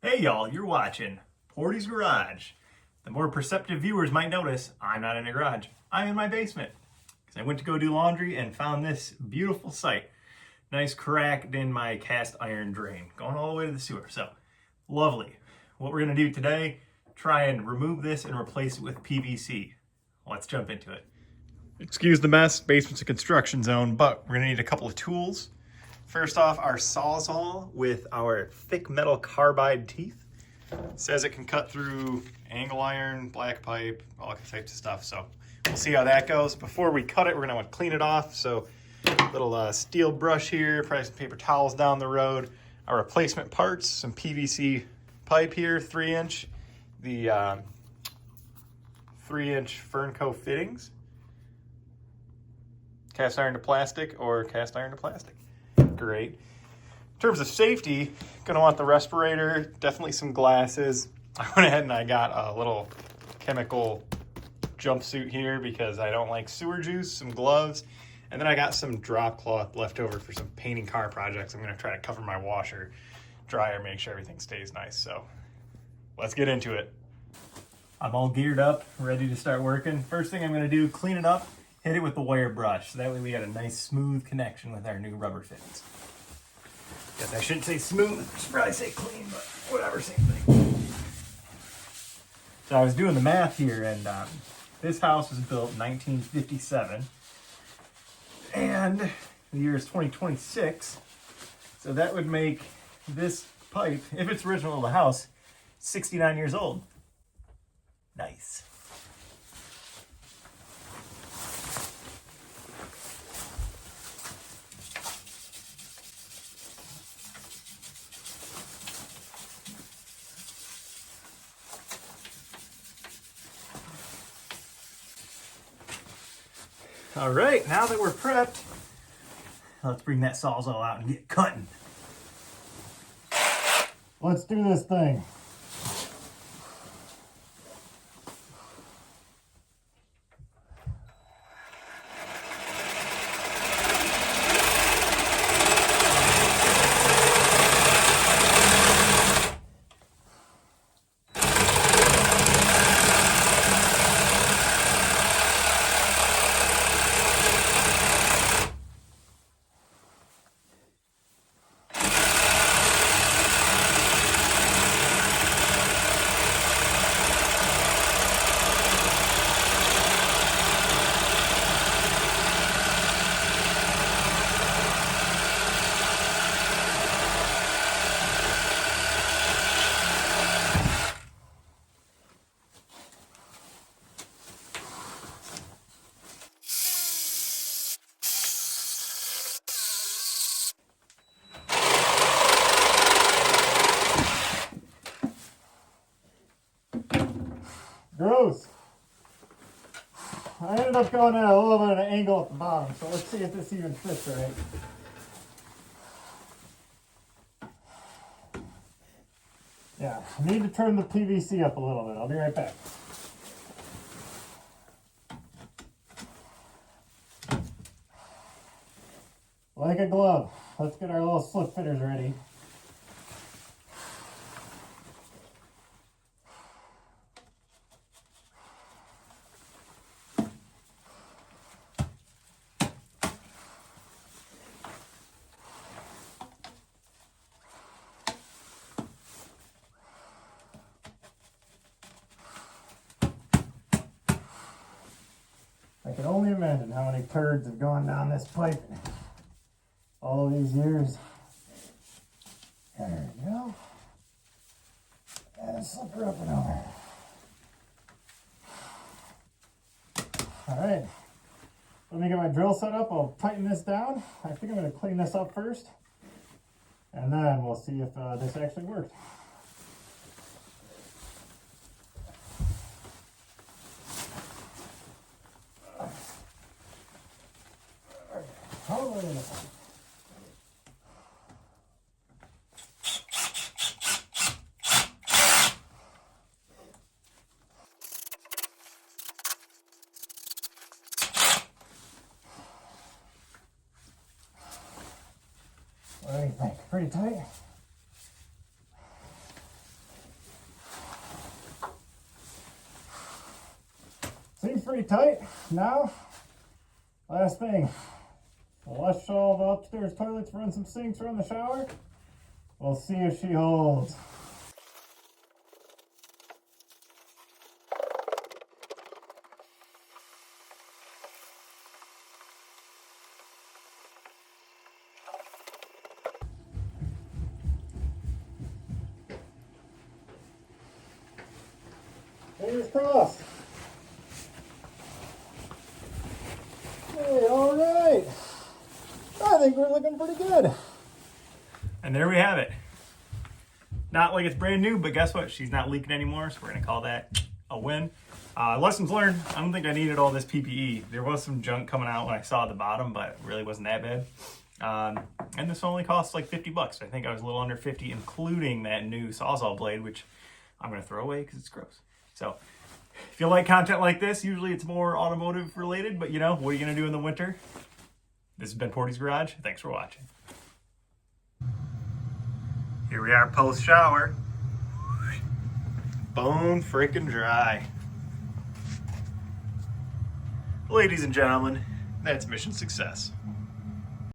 Hey y'all, you're watching Portie's Garage. The more perceptive viewers might notice I'm not in a garage. I'm in my basement. Because I went to go do laundry and found this beautiful site. Nice cracked in my cast iron drain, going all the way to the sewer. So, lovely. What we're going to do today, try and remove this and replace it with PVC. Let's jump into it. Excuse the mess, basement's a construction zone, but we're going to need a couple of tools. First off, our Sawzall with our thick metal carbide teeth. It says it can cut through angle iron, black pipe, all types of stuff. So we'll see how that goes. Before we cut it, we're gonna want to clean it off. So little steel brush here, probably some paper towels down the road. Our replacement parts, some PVC pipe here, 3-inch. The 3-inch Fernco fittings. Cast iron to plastic or cast iron to plastic. Great. In terms of safety, gonna want the respirator, definitely some glasses. I went ahead and I got a little chemical jumpsuit here because I don't like sewer juice, some gloves, and then I got some drop cloth left over for some painting car projects. I'm gonna try to cover my washer, dryer, make sure everything stays nice. So let's get into it. I'm all geared up, ready to start working. First thing I'm gonna do, clean it up. Hit it with the wire brush, so that way we got a nice smooth connection with our new rubber fittings. Guess I shouldn't say smooth, I should probably say clean, but whatever, same thing. So I was doing the math here, and this house was built in 1957, and the year is 2026, so that would make this pipe, if it's original to the house, 69 years old. Nice. All right, now that we're prepped, let's bring that Sawzall out and get cutting. Let's do this thing. Gross. I ended up going at a little bit of an angle at the bottom, so let's see if this even fits right. Yeah, I need to turn the PVC up a little bit. I'll be right back. Like a glove. Let's get our little slip fitters ready. I can only imagine how many turds have gone down this pipe all these years. There we go. And slip her up and over. All right. Let me get my drill set up. I'll tighten this down. I think I'm going to clean this up first. And then we'll see if this actually works. All the way in the pipe. What do you think? Pretty tight? pretty tight. Now, last thing. Flush all the upstairs toilets, run some sinks around the shower. We'll see if she holds. Fingers crossed. Hey, all right. I think we're looking pretty good. And there we have it. Not like it's brand new, but guess what? She's not leaking anymore, so we're gonna call that a win. Lessons learned. I don't think I needed all this PPE. There was some junk coming out when I saw the bottom, but it really wasn't that bad. And this only costs like 50 bucks. I think I was a little under 50, including that new Sawzall blade, which I'm gonna throw away because it's gross. So if you like content like this, usually it's more automotive related, but you know, what are you gonna do in the winter? This has been Portie's Garage. Thanks for watching. Here we are post shower. Bone freaking dry. Ladies and gentlemen, that's mission success.